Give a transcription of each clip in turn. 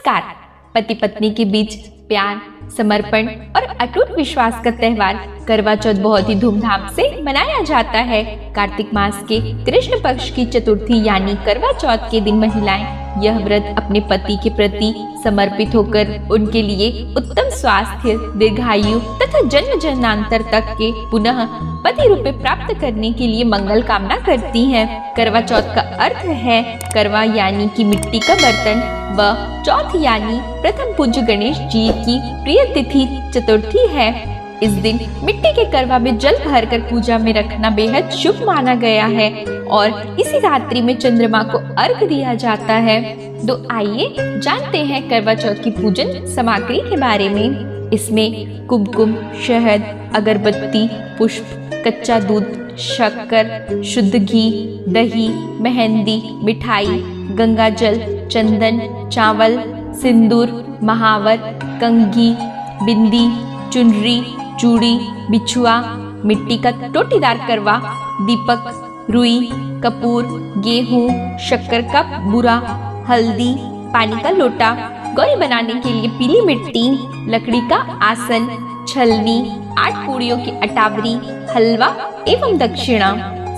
नमस्कार। पति पत्नी के बीच प्यार, समर्पण और अटूट विश्वास का त्योहार करवा चौथ बहुत ही धूमधाम से मनाया जाता है। कार्तिक मास के कृष्ण पक्ष की चतुर्थी यानी करवा चौथ के दिन महिलाएं यह व्रत अपने पति के प्रति समर्पित होकर उनके लिए उत्तम स्वास्थ्य, दीर्घायु तथा जन्म जन्मांतर तक के पुनः पति रूपे प्राप्त करने के लिए मंगल कामना करती हैं। करवा चौथ का अर्थ है करवा यानी कि मिट्टी का बर्तन व चौथ यानी प्रथम पूज्य गणेश जी की प्रिय तिथि चतुर्थी है। इस दिन मिट्टी के करवा में जल भरकर पूजा में रखना बेहद शुभ माना गया है और इसी रात्रि में चंद्रमा को अर्घ दिया जाता है। तो आइए जानते हैं करवा चौथ की पूजन सामग्री के बारे में। इसमें कुमकुम, शहद, अगरबत्ती, पुष्प, कच्चा दूध, शक्कर, शुद्ध घी, दही, मेहंदी, मिठाई, गंगा जल, चंदन, चावल, सिंदूर, महावर, कंघी, बिंदी, चुनरी, चूड़ी, बिछुआ, मिट्टी का टोटीदार करवा, दीपक, रुई, कपूर, गेहूं, शक्कर का बुरा, हल्दी, पानी का लोटा, गौरी बनाने के लिए पीली मिट्टी, लकड़ी का आसन, छलनी, 8 पूड़ियों की अटावरी, हलवा एवं दक्षिणा।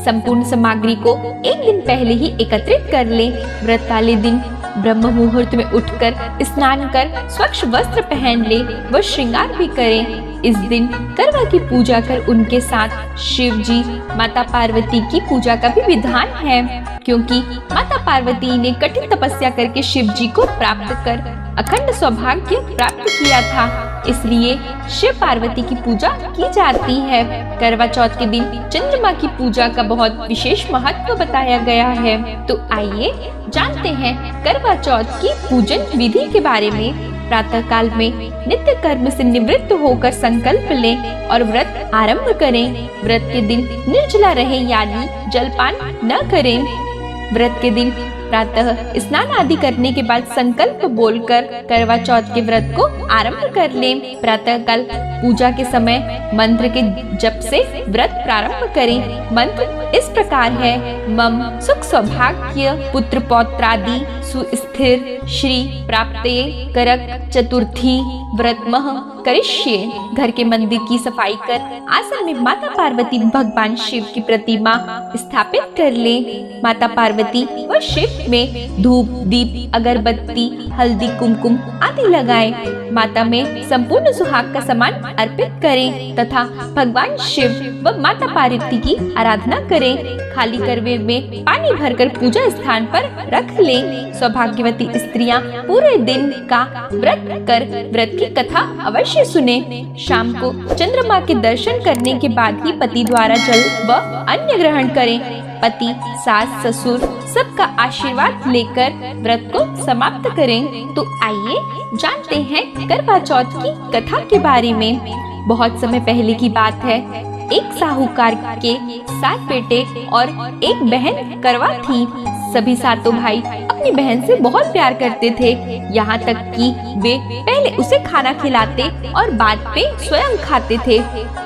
संपूर्ण सामग्री को एक दिन पहले ही एकत्रित कर लें। व्रत वाले दिन ब्रह्म मुहूर्त में उठकर स्नान कर स्वच्छ वस्त्र पहन ले व श्रृंगार भी करें। इस दिन करवा की पूजा कर उनके साथ शिव जी, माता पार्वती की पूजा का भी विधान है, क्योंकि माता पार्वती ने कठिन तपस्या करके शिव जी को प्राप्त कर अखंड सौभाग्य प्राप्त किया था, इसलिए शिव पार्वती की पूजा की जाती है। करवा चौथ के दिन चंद्रमा की पूजा का बहुत विशेष महत्व बताया गया है। तो आइए जानते हैं करवा चौथ की पूजन विधि के बारे में। प्रातः काल में नित्य कर्म से निवृत्त होकर संकल्प लें और व्रत आरंभ करें। व्रत के दिन निर्जला रहे यानी जलपान न करें। व्रत के दिन प्रातः स्नान आदि करने के बाद संकल्प बोलकर करवा चौथ के व्रत को आरंभ कर लें। प्रातः काल पूजा के समय मंत्र के जप से व्रत प्रारंभ करें। मंत्र इस प्रकार है: मम सुख सौभाग्य पुत्र पौत्रादि सुस्थिर श्री प्राप्ते करक चतुर्थी व्रतमः करिष्ये। घर के मंदिर की सफाई कर आसन में माता पार्वती भगवान शिव की प्रतिमा स्थापित कर ले। माता पार्वती व शिव में धूप, दीप, अगरबत्ती, हल्दी, कुमकुम आदि लगाएं। माता में संपूर्ण सुहाग का सामान अर्पित करें तथा भगवान शिव व माता पार्वती की आराधना करें। खाली करवे में पानी भरकर पूजा स्थान पर रख लें। सौभाग्यवती स्त्रियां पूरे दिन का व्रत कर व्रत की कथा अवश्य सुने। शाम को चंद्रमा के दर्शन करने के बाद ही पति द्वारा जल व अन्न ग्रहण करें। पति, सास, ससुर सबका आशीर्वाद लेकर व्रत को समाप्त करें। तो आइए जानते हैं करवा चौथ की कथा के बारे में। बहुत समय पहले की बात है। एक साहूकार के 7 बेटे और एक बहन करवा थी। सभी सातों भाई अपनी बहन से बहुत प्यार करते थे, यहाँ तक कि वे पहले उसे खाना खिलाते और बाद में स्वयं खाते थे।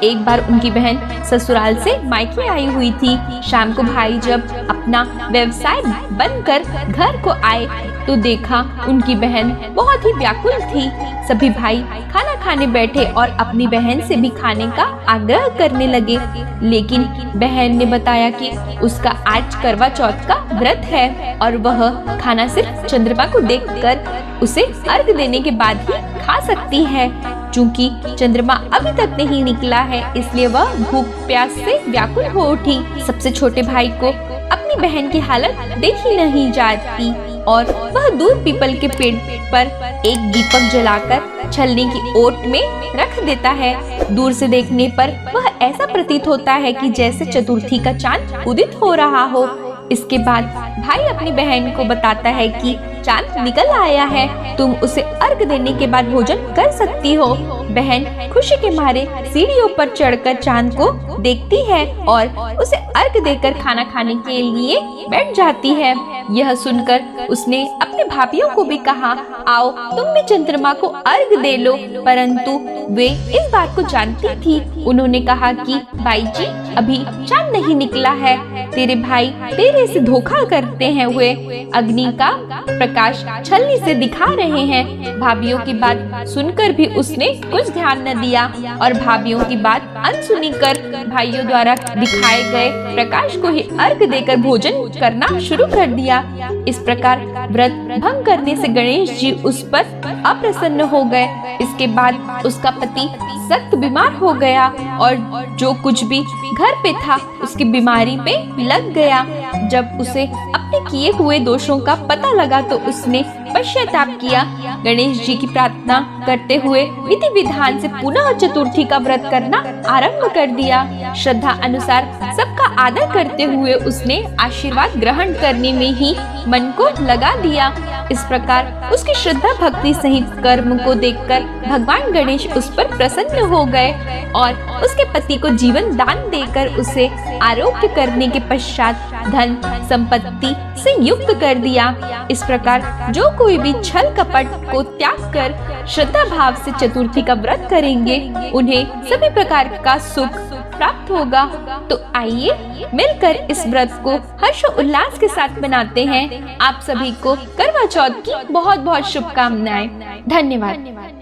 एक बार उनकी बहन ससुराल से मायके आई हुई थी। शाम को भाई जब अपना व्यवसाय बंद कर घर को आए तो देखा उनकी बहन बहुत ही व्याकुल थी। सभी भाई खाना खाने बैठे और अपनी बहन से भी खाने का आग्रह करने लगे, लेकिन बहन ने बताया कि उसका आज करवा चौथ का व्रत है और वह खाना सिर्फ चंद्रमा को देखकर उसे अर्घ देने के बाद ही खा सकती है। चूँकि चंद्रमा अभी तक नहीं निकला है, इसलिए वह भूख प्यास से व्याकुल हो उठी। सबसे छोटे भाई को अपनी बहन की हालत देखी नहीं जाती और वह दूर पीपल के पेड़ पर एक दीपक जलाकर छलनी की ओट में रख देता है। दूर से देखने पर वह ऐसा प्रतीत होता है कि जैसे चतुर्थी का चांद उदित हो रहा हो। इसके बाद भाई अपनी बहन को बताता है कि चांद निकल आया है, तुम उसे अर्घ देने के बाद भोजन कर सकती हो। बहन खुशी के मारे सीढ़ियों पर चढ़कर चांद को देखती है और उसे अर्घ देकर खाना खाने के लिए बैठ जाती है। यह सुनकर उसने अपने अपने भाभीियों को भी कहा, आओ तुम भी चंद्रमा को अर्घ दे लो, परंतु वे इस बात को जानती थी। उन्होंने कहा कि भाई जी, अभी चांद नहीं निकला है, तेरे भाई तेरे से धोखा करते हैं हुए अग्नि का प्रकाश छलनी से दिखा रहे हैं। भाभीियों की बात सुनकर भी उसने कुछ ध्यान न दिया और भाभीियों की बात अनसुनी कर भाइयों द्वारा दिखाए गए प्रकाश को ही अर्घ देकर भोजन करना शुरू कर दिया। इस प्रकार व्रत भंग करने से गणेश जी उस पर अप्रसन्न हो गए। इसके बाद उसका पति सख्त बीमार हो गया और जो कुछ भी घर पे था उसकी बीमारी पे लग गया। जब उसे अपने किए हुए दोषों का पता लगा तो उसने पश्चाताप किया। गणेश जी की प्रार्थना करते हुए विधि विधान से पुनः चतुर्थी का व्रत करना आरंभ कर दिया। श्रद्धा अनुसार सबका आदर करते हुए उसने आशीर्वाद ग्रहण करने में ही मन को लगा दिया। इस प्रकार उसकी श्रद्धा भक्ति सहित कर्म को देखकर भगवान गणेश उस पर प्रसन्न हो गए और उसके पति को जीवन दान देकर उसे आरोग्य करने के पश्चात धन संपत्ति से युक्त कर दिया। इस प्रकार जो कोई भी छल कपट को त्याग कर श्रद्धा भाव से चतुर्थी का व्रत करेंगे उन्हें सभी प्रकार का सुख प्राप्त होगा। तो आइए मिलकर इस व्रत को हर्ष उल्लास के साथ मनाते हैं। आप सभी को करवा चौथ की बहुत बहुत शुभकामनाएं। धन्यवाद।